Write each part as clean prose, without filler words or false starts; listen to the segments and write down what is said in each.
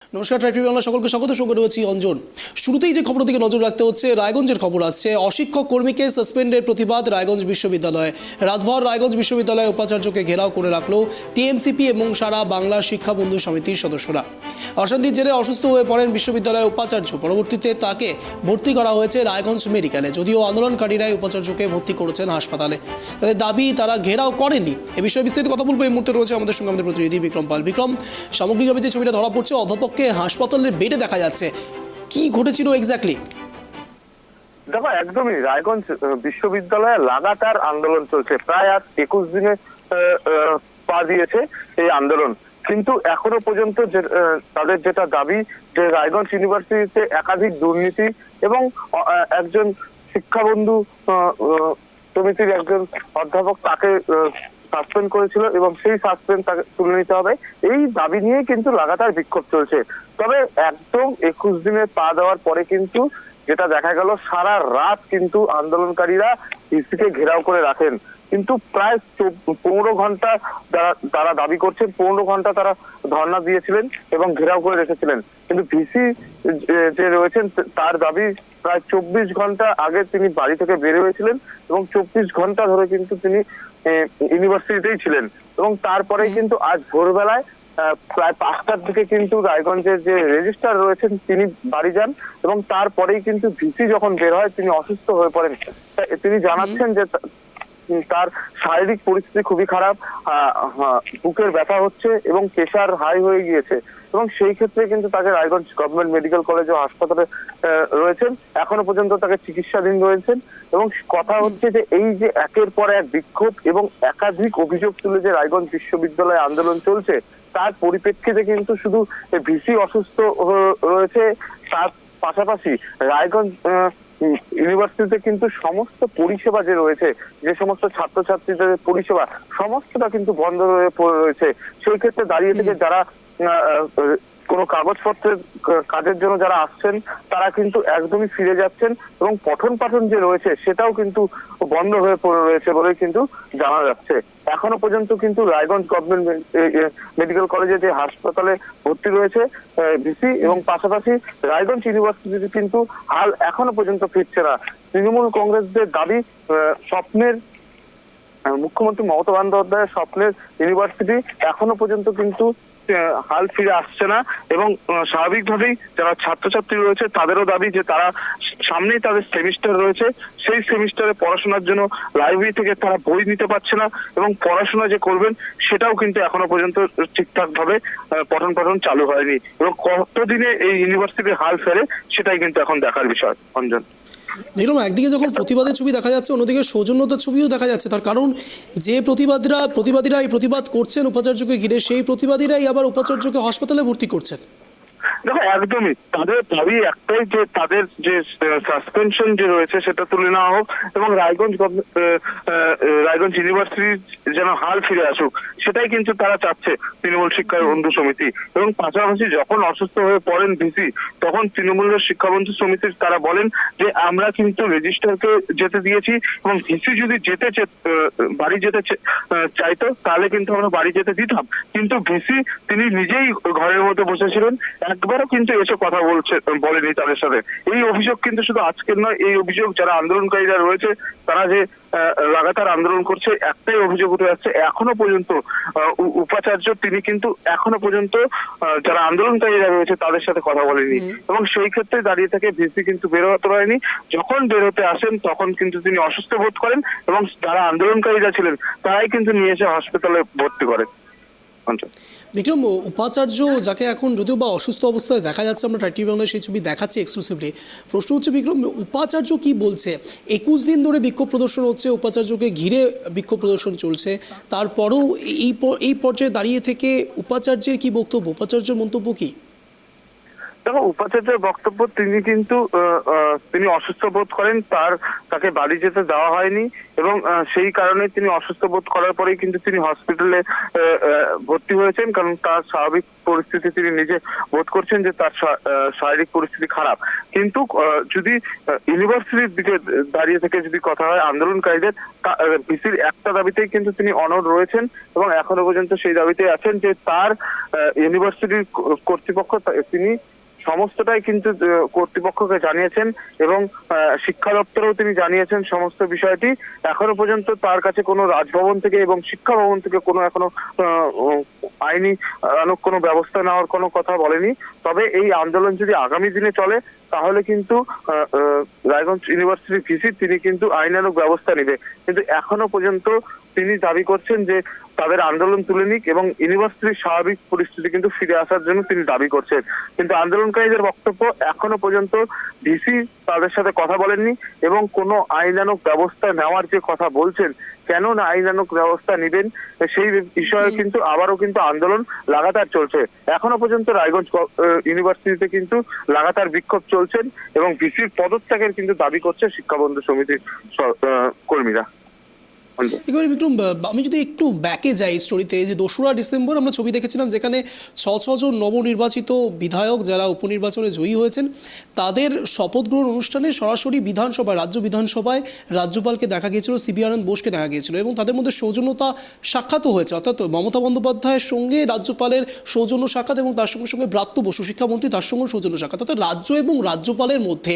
নমস্কার, ট্রাইব বাংলা সকলকে স্বাগত। সঙ্গে রয়েছি অঞ্জন। শুরুতেই যে খবরের দিকে নজর রাখতে হচ্ছে, রায়গঞ্জের খবর আসছে। অশিক্ষক কর্মীকে সাসপেন্ডের প্রতিবাদ রায়গঞ্জ বিশ্ববিদ্যালয়ে। রাতভর রায়গঞ্জ বিশ্ববিদ্যালয়ে উপাচার্যকে ঘেরাও করে রাখল টিএমসিপি এবং সারা বাংলা শিক্ষা বন্ধু সমিতির সদস্যরা। অশান্তির জেরে অসুস্থ হয়ে পড়েন বিশ্ববিদ্যালয়ের উপাচার্য। পরবর্তীতে তাকে ভর্তি করা হয়েছে রায়গঞ্জ মেডিকেলে। যদিও আন্দোলনকারীরাই উপাচার্যকে ভর্তি করেছেন হাসপাতালে। তাদের দাবি তারা ঘেরাও করেননি। এ বিষয়ে বিস্তারিত কথা বলবো। এই মুহূর্তে রয়েছে আমাদের সঙ্গে আমাদের প্রতিনিধি বিক্রম পাল। বিক্রম, সামগ্রিকভাবে যে ছবিটা ধরা পড়ছে, অধ্যাপককে হাসপাতালের বেডে দেখা যাচ্ছে, কি ঘটেছিল এক্স্যাক্টলি? দেখো, একদমই রায়গঞ্জ বিশ্ববিদ্যালয়ে লাগাতার আন্দোলন চলছে। প্রায় আজ 21 দিনে পা দিয়েছে এই আন্দোলন, কিন্তু এখনো পর্যন্ত তাদের যেটা দাবি যে রায়গঞ্জ ইউনিভার্সিটিতে একাধিক দুর্নীতি এবং একজন শিক্ষাবন্ধু সমিতির একজন অধ্যাপক তাকে সাসপেন্ড করেছিল এবং সেই সাসপেন্ড তাকে তুলে নিতে হবে, এই দাবি নিয়ে কিন্তু লাগাতার বিক্ষোভ চলছে। তবে একদম 21 দিনে পা দেওয়ার পরে কিন্তু যেটা দেখা গেল, সারা রাত কিন্তু আন্দোলনকারীরা ভিসিকে ঘেরাও করে রাখেন। কিন্তু প্রায় 15 ঘন্টা তারা দাবি করছেন, 15 ঘন্টা তারা ধর্ণা দিয়েছিলেন এবং ঘেরাও করে রেখেছিলেন। কিন্তু ভিসি যে রয়েছেন তার দাবি প্রায় 24 ঘন্টা আগে তিনি বাড়ি থেকে বের হয়েছিলেন এবং 24 ঘন্টা ধরে কিন্তু তিনি ইউনিভার্সিটিতেই ছিলেন। এবং তারপরেই কিন্তু আজ ভোরবেলায় প্রায় 5টার দিকে কিন্তু রায়গঞ্জের যে রেজিস্ট্রার রয়েছেন তিনি বাড়ি যান এবং তারপরেই কিন্তু ভিসি যখন বের হয় তিনি অসুস্থ হয়ে পড়েন। তিনি জানাচ্ছেন যে তার শারীরিক পরিস্থিতি খুবই খারাপ, বুকের ব্যথা হচ্ছে এবং প্রেশার হাই হয়ে গিয়েছে। এবং সেই ক্ষেত্রে কিন্তু তাকে রায়গঞ্জ গভর্নমেন্ট মেডিকেল কলেজ ও হাসপাতালে রয়েছেন, এখনো পর্যন্ত তাকে চিকিৎসাধীন রয়েছেন। এবং কথা হচ্ছে যে এই যে একের পর এক বিক্ষোভ এবং একাধিক অভিযোগ তুলে যে রায়গঞ্জ বিশ্ববিদ্যালয়ে আন্দোলন চলছে, তার পরিপ্রেক্ষিতে কিন্তু শুধু ভিসি অসুস্থ রয়েছে, তার পাশাপাশি রায়গঞ্জ ইউনিভার্সিটিতে কিন্তু সমস্ত পরিষেবা যে রয়েছে, যে সমস্ত ছাত্রছাত্রীদের পরিষেবা, সমস্তটা কিন্তু বন্ধ হয়ে পড়ে রয়েছে। সেই ক্ষেত্রে দাঁড়িয়ে থেকে যারা কোনো কাগজপত্রের কাজের জন্য যারা আসছেন তারা কিন্তু একদমই ফিরে যাচ্ছেন এবং পঠন পাঠন যে রয়েছে সেটাও কিন্তু বন্ধ হয়ে পড়ে রয়েছে বলেই কিন্তু জানা যাচ্ছে। এখনো পর্যন্ত কিন্তু রায়গঞ্জ গভর্নমেন্ট মেডিকেল কলেজে যে হাসপাতালে ভর্তি রয়েছে ভিসি এবং পাশাপাশি রায়গঞ্জ ইউনিভার্সিটিতে কিন্তু হাল এখনো পর্যন্ত ফিরছে না। তৃণমূল কংগ্রেসদের দাবি, স্বপ্নের মুখ্যমন্ত্রী মমতা বন্দ্যোপাধ্যায়ের স্বপ্নের ইউনিভার্সিটি এখনো পর্যন্ত কিন্তু হাল ফিরে আসছে না। এবং স্বাভাবিকভাবেই যারা ছাত্রছাত্রী রয়েছে তাদেরও দাবি যে তারা সামনেই তাদের সেমিস্টার রয়েছে, সেই সেমিস্টারে পড়াশোনার জন্য লাইব্রেরি থেকে তারা বই নিতে পারছে না এবং পড়াশোনা যে করবেন সেটাও কিন্তু এখনো পর্যন্ত ঠিকঠাক ভাবে পঠন পাঠন চালু হয়নি। এবং কতদিনে এই ইউনিভার্সিটির হাল ফেরে সেটাই কিন্তু এখন দেখার বিষয়। অঞ্জন, দেখলাম একদিকে যখন প্রতিবাদের ছবি দেখা যাচ্ছে, অন্যদিকে সৌজন্যতার ছবিও দেখা যাচ্ছে। তার কারণ যে প্রতিবাদীরা এই প্রতিবাদ করছেন উপাচার্যকে ঘিরে, সেই প্রতিবাদীরাই আবার উপাচার্যকে হাসপাতালে ভর্তি করছেন। দেখো, একদমই তাদের দাবি একটাই যে তাদের যে সাসপেনশন যে রয়েছে সেটা তুলে নেওয়া হোক এবং রায়গঞ্জ ইউনিভার্সিটির যেন হাল ফিরে আসুক, সেটাই কিন্তু তারা চাচ্ছে তৃণমূল শিক্ষা বন্ধু সমিতি। এবং পাশাপাশি যখন অসুস্থ হয়ে পড়েন ভিসি, তখন তৃণমূলের শিক্ষা বন্ধু সমিতির তারা বলেন যে আমরা কিন্তু রেজিস্ট্রারকে যেতে দিয়েছি এবং ভিসি যদি বাড়ি যেতে চাইতো তাহলে কিন্তু আমরা বাড়ি যেতে দিতাম, কিন্তু ভিসি তিনি নিজেই ঘরের মধ্যে বসেছিলেন, একবারও কিন্তু এসে কথা বলেনি তাদের সাথে। এই অভিযোগ কিন্তু শুধু আজকের নয়, এই অভিযোগ যারা আন্দোলনকারীরা রয়েছে তারা যে লাগাতার আন্দোলন করছে, একটাই অভিযোগ উঠে আসছে, এখনো পর্যন্ত উপাচার্য তিনি কিন্তু এখনো পর্যন্ত যারা আন্দোলনকারীরা রয়েছে তাদের সাথে কথা বলেনি। এবং সেই ক্ষেত্রে দাঁড়িয়ে থেকে ভিসি কিন্তু বের হতে পারেনি। যখন বের হতে আসেন তখন কিন্তু তিনি অসুস্থ বোধ করেন এবং যারা আন্দোলনকারীরা ছিলেন তারাই কিন্তু নিয়ে এসে হাসপাতালে ভর্তি করেন। বিক্রম, উপাচার্য যাকে এখন যদিও বা অসুস্থ অবস্থায় দেখা যাচ্ছে, আমরা ট্রাইব বাংলায় সেই ছবি দেখাচ্ছি এক্সক্লুসিভলি। প্রশ্ন হচ্ছে বিক্রম, উপাচার্য কি বলছে? 21 দিন ধরে বিক্ষোভ প্রদর্শন হচ্ছে, উপাচার্যকে ঘিরে বিক্ষোভ প্রদর্শন চলছে, তারপরেও এই পর্যায়ে দাঁড়িয়ে থেকে উপাচার্যের কি বক্তব্য, উপাচার্যের মন্তব্য কি? দেখো, উপাচার্যের বক্তব্য তিনি অসুস্থ বোধ করেন, তাকে বাড়ি যেতে দেওয়া হয়নি এবং সেই কারণে তিনি অসুস্থ বোধ করার পরেই কিন্তু তিনি হসপিটালে ভর্তি হয়েছেন, কারণ তার স্বাভাবিক পরিস্থিতি তিনি নিজে বোধ করছেন যে তার শারীরিক পরিস্থিতি খারাপ। কিন্তু যদি ইউনিভার্সিটির দিকে দাঁড়িয়ে থেকে যদি কথা হয়, আন্দোলনকারীদের ভিসির একটা দাবিতেই কিন্তু তিনি অনড় রয়েছেন এবং এখনো পর্যন্ত সেই দাবিতেই আছেন যে তার ইউনিভার্সিটির কর্তৃপক্ষ তিনি সমস্তটাই কিন্তু কর্তৃপক্ষকে জানিয়েছেন এবং শিক্ষা দপ্তরেও তিনি জানিয়েছেন সমস্ত বিষয়টি। এখনো পর্যন্ত তার কাছে কোনো রাজভবন থেকে এবং শিক্ষা ভবন থেকে এখনো আইনি কোনো ব্যবস্থা নেওয়ার কোনো কথা বলেনি। তবে এই আন্দোলন যদি আগামী দিনে চলে তাহলে কিন্তু রায়গঞ্জ ইউনিভার্সিটির ভিসি তিনি কিন্তু আইনানুগ ব্যবস্থা নেবে, কিন্তু এখনো পর্যন্ত তিনি দাবি করছেন যে তাদের আন্দোলন তুলে নিক এবং ইউনিভার্সিটির স্বাভাবিক পরিস্থিতি কিন্তু ফিরে আসার জন্য তিনি দাবি করছেন। কিন্তু আন্দোলনকারীদের বক্তব্য, এখনো পর্যন্ত ভিসি তাদের সাথে কথা বলেননি এবং কোনো আইনানুগ ব্যবস্থা নেওয়ার যে কথা বলছেন, কেন না আইনানুগ ব্যবস্থা নেবেন সেই বিষয়ে কিন্তু আবারও কিন্তু আন্দোলন লাগাতার চলছে। এখনো পর্যন্ত রায়গঞ্জ ইউনিভার্সিটিতে কিন্তু লাগাতার বিক্ষোভ চলছেন এবং ভিসির পদত্যাগের কিন্তু দাবি করছে শিক্ষা বন্ধু সমিতির কর্মীরা। এবারে বিক্রম, আমি যদি একটু ব্যাকে যাই স্টোরিতে, যে 2রা ডিসেম্বর আমরা ছবি দেখেছিলাম যেখানে 6জন নবনির্বাচিত বিধায়ক যারা উপনির্বাচনে জয়ী হয়েছেন তাদের শপথ গ্রহণ অনুষ্ঠানে সরাসরি রাজ্য বিধানসভায় রাজ্যপালকে দেখা গিয়েছিল, সিবি আনন্দ বোসকে দেখা গিয়েছিল এবং তাদের মধ্যে সৌজন্যতা সাক্ষাৎও হয়েছে, অর্থাৎ মমতা বন্দ্যোপাধ্যায়ের সঙ্গে রাজ্যপালের সৌজন্য সাক্ষাৎ এবং তার সঙ্গে সঙ্গে ব্রাত্য বসু শিক্ষামন্ত্রী তার সঙ্গে সৌজন্য সাক্ষাৎ, অর্থাৎ রাজ্য এবং রাজ্যপালের মধ্যে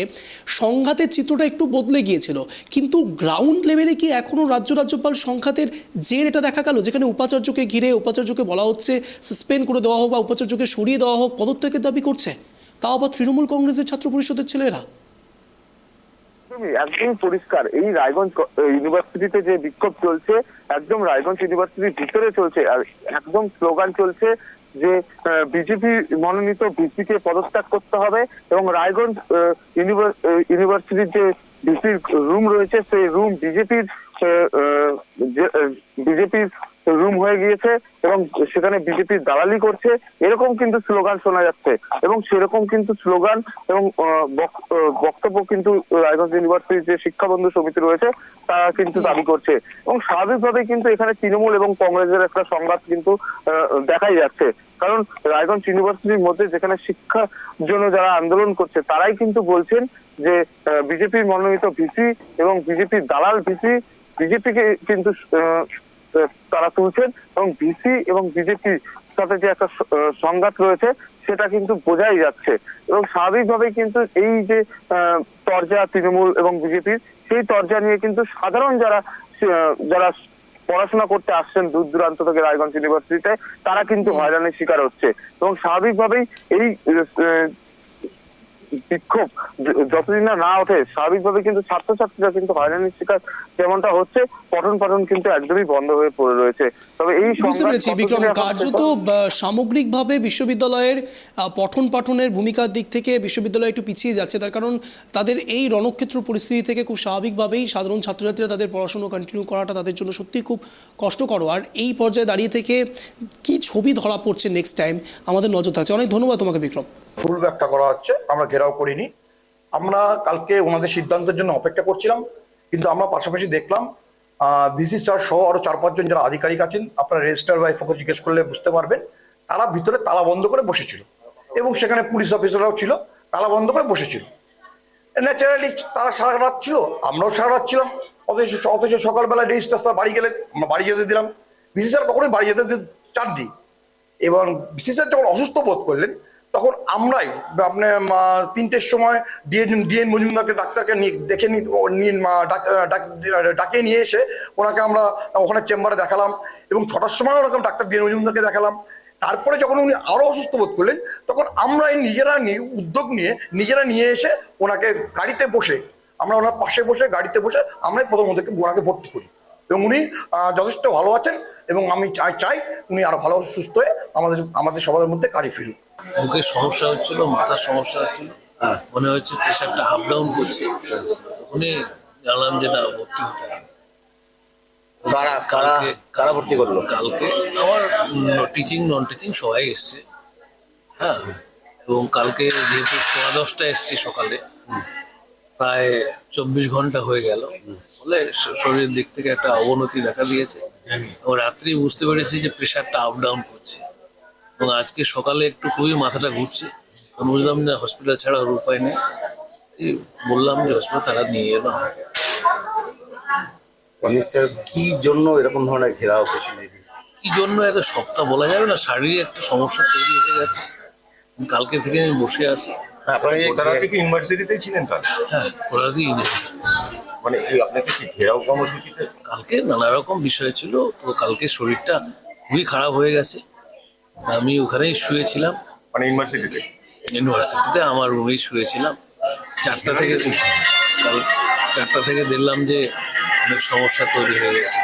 সংঘাতের চিত্রটা একটু বদলে গিয়েছিল। কিন্তু গ্রাউন্ড লেভেলে কি এখনও রাজ্যপাল সংঘাতের জের এটা দেখা গেল, যেখানে উপাচার্যকে ঘিরে উপাচার্যকে বলা হচ্ছে সাসপেন্ড করে দেওয়া হোক বা উপাচার্যকে সরিয়ে দেওয়া হোক, পদত্যাগের দাবি করছে, তাও আবার তৃণমূল কংগ্রেসের ছাত্র পরিষদের ছেলেরা। একদম পরিষ্কার, এই রায়গঞ্জ ইউনিভার্সিটিতে যে বিক্ষোভ চলছে একদম রায়গঞ্জ ইউনিভার্সিটির ভিতরে চলছে, আর একদম স্লোগান চলছে যে বিজেপি মনোনীত ভিসিকে পদত্যাগ করতে হবে এবং রায়গঞ্জ ইউনিভার্সিটির যে ভিসির রুম রয়েছে সেই রুম বিজেপির রুম হয়ে গিয়েছে এবং সেখানে বিজেপির দালালি করছে, এরকম কিন্তু স্লোগান শোনা যাচ্ছে এবং সেরকম কিন্তু স্লোগান এবং বক্তব্য কিন্তু রায়গঞ্জ ইউনিভার্সিটির যে শিক্ষা বন্ধু সমিতি রয়েছে তারা কিন্তু দাবি করছে এবং স্বাভাবিকভাবে কিন্তু এখানে তৃণমূল এবং কংগ্রেসের একটা সংঘাত কিন্তু দেখাই যাচ্ছে। কারণ রায়গঞ্জ ইউনিভার্সিটির মধ্যে যেখানে শিক্ষার জন্য যারা আন্দোলন করছে তারাই কিন্তু বলছেন যে বিজেপির মনোনীত ভিসি এবং বিজেপির দালাল ভিসি বিজেপিকে কিন্তু তারা তুলছেন এবং ভিসি এবং বিজেপির সাথে যে একটা সংঘাত রয়েছে সেটা কিন্তু বোঝাই যাচ্ছে এবং স্বাভাবিকভাবেই কিন্তু এই যে তরজা তৃণমূল এবং বিজেপির, সেই তরজা নিয়ে কিন্তু সাধারণ যারা পড়াশোনা করতে আসছেন দূর দূরান্ত থেকে রায়গঞ্জ ইউনিভার্সিটিতে তারা কিন্তু হয়রানির শিকার হচ্ছে এবং স্বাভাবিকভাবেই এই বিক্ষোভ যতদিন না ওঠে স্বাভাবিকভাবে কিন্তু ছাত্রছাত্রীরা কিন্তু হয়রানির শিকার যেমনটা হচ্ছে, পঠন পাঠন কিন্তু একদমই বন্ধ হয়ে পড়ে রয়েছে। তবে এই বিক্রম, কার্যত সামগ্রিকভাবে বিশ্ববিদ্যালয়ের পঠন পাঠনের ভূমিকার দিক থেকে বিশ্ববিদ্যালয় একটু পিছিয়ে যাচ্ছে, তার কারণ তাদের এই রণক্ষেত্র পরিস্থিতি থেকে খুব স্বাভাবিকভাবেই সাধারণ ছাত্রছাত্রীরা তাদের পড়াশোনা কন্টিনিউ করাটা তাদের জন্য সত্যিই খুব কষ্টকর। আর এই পর্যায়ে দাঁড়িয়ে থেকে কি ছবি ধরা পড়ছে নেক্সট টাইম আমাদের নজর থাকছে। অনেক ধন্যবাদ তোমাকে বিক্রম। ভুল ব্যাখ্যা করা হচ্ছে, আমরা ঘেরাও করিনি, আমরা কালকে ওনাদের সিদ্ধান্তের জন্য অপেক্ষা করছিলাম, কিন্তু আমরা পাশাপাশি দেখলাম ভিসি স্যার সহ আরো 4-5 জন যারা আধিকারিক আছেন, আপনারা রেজিস্টার ওয়াইফকে জিজ্ঞেস করলে বুঝতে পারবেন, তারা ভিতরে তালা বন্ধ করে বসেছিল এবং সেখানে পুলিশ অফিসাররাও ছিল, তালা বন্ধ করে বসেছিল। ন্যাচারালি তারা সারা রাত ছিল, আমরাও সারা রাত ছিলাম, অথচ সকালবেলা রেজিস্টার স্যার বাড়ি গেলেন, আমরা বাড়ি যেতে দিলাম। ভিসি স্যার কখনোই বাড়ি যেতে চাননি এবং ভিসি স্যার যখন অসুস্থ বোধ করলেন তখন আমরাই আপনার 3টের সময় ডিএন মজুমদারকে ডাক্তারকে ডাকিয়ে নিয়ে এসে ওনাকে আমরা ওখানে চেম্বারে দেখালাম এবং 6টার সময় ওরকম ডাক্তার ডিএন মজুমদারকে দেখালাম। তারপরে যখন উনি আরো অসুস্থ বোধ করলেন তখন আমরাই উদ্যোগ নিয়ে এসে ওনাকে গাড়িতে বসে, আমরা ওনার পাশে বসে গাড়িতে বসে আমরাই প্রথম ওনাকে ভর্তি করি এবং উনি যথেষ্ট ভালো আছেন এবং আমি চাই উনি আরো ভালো সুস্থ হয়ে আমাদের সবার মধ্যে কাজে ফিরুন। বুকের সমস্যা হচ্ছিল, মাথার সমস্যা হচ্ছিল, মনে হচ্ছে প্রেশারটা আপ ডাউন করছে, উনি জানলাম যে না ভর্তি হতে হবে। কারা ভর্তি করলো? কালকে আমার টিচিং নন টিচিং সবাই এসছে। হ্যাঁ, এবং কালকে যেহেতু 10:15 এসছি সকালে, প্রায় 24 ঘন্টা হয়ে গেল, ফলে শরীরের দিক থেকে একটা অবনতি দেখা দিয়েছে এবং রাত্রি বুঝতে পেরেছি যে প্রেশারটা আপ ডাউন করছে এবং আজকে সকালে একটু খুবই মাথাটা ঘুরছে। আমি বুঝলাম যে হসপিটাল ছাড়া ওর উপায় নেই, এই বললাম যে হসপিটাল তারা নিয়ে এলো। অমিত স্যার কি জন্য এরকম ধরনের ঘেরাও করছেন? কি জন্য এত সপ্তাহ বলা যাবে না, শারীরিক একটা সমস্যা তৈরি হয়ে গেছে। কালকে থেকে আমি বসে আছি। আপনার এই গোটা রাতে কি ইউনিভার্সিটিতেই ছিলেন কাল? হ্যাঁ, ওরাতেই ইউনিভার্সিটি। মানে এই আপনাকে কি ঘেরাও কর্মসূচিতে? কালকে নানা রকম বিষয় ছিল, তো কালকে শরীরটা খুবই খারাপ হয়ে গেছে। আমি ওখানেই শুয়েছিলাম, মানে ইউনিভার্সিটিতে? ইউনিভার্সিটিতে আমার রুমেই শুয়েছিলাম। 4টা থেকে দেখলাম যে অনেক সমস্যা তৈরি হয়ে গেছে।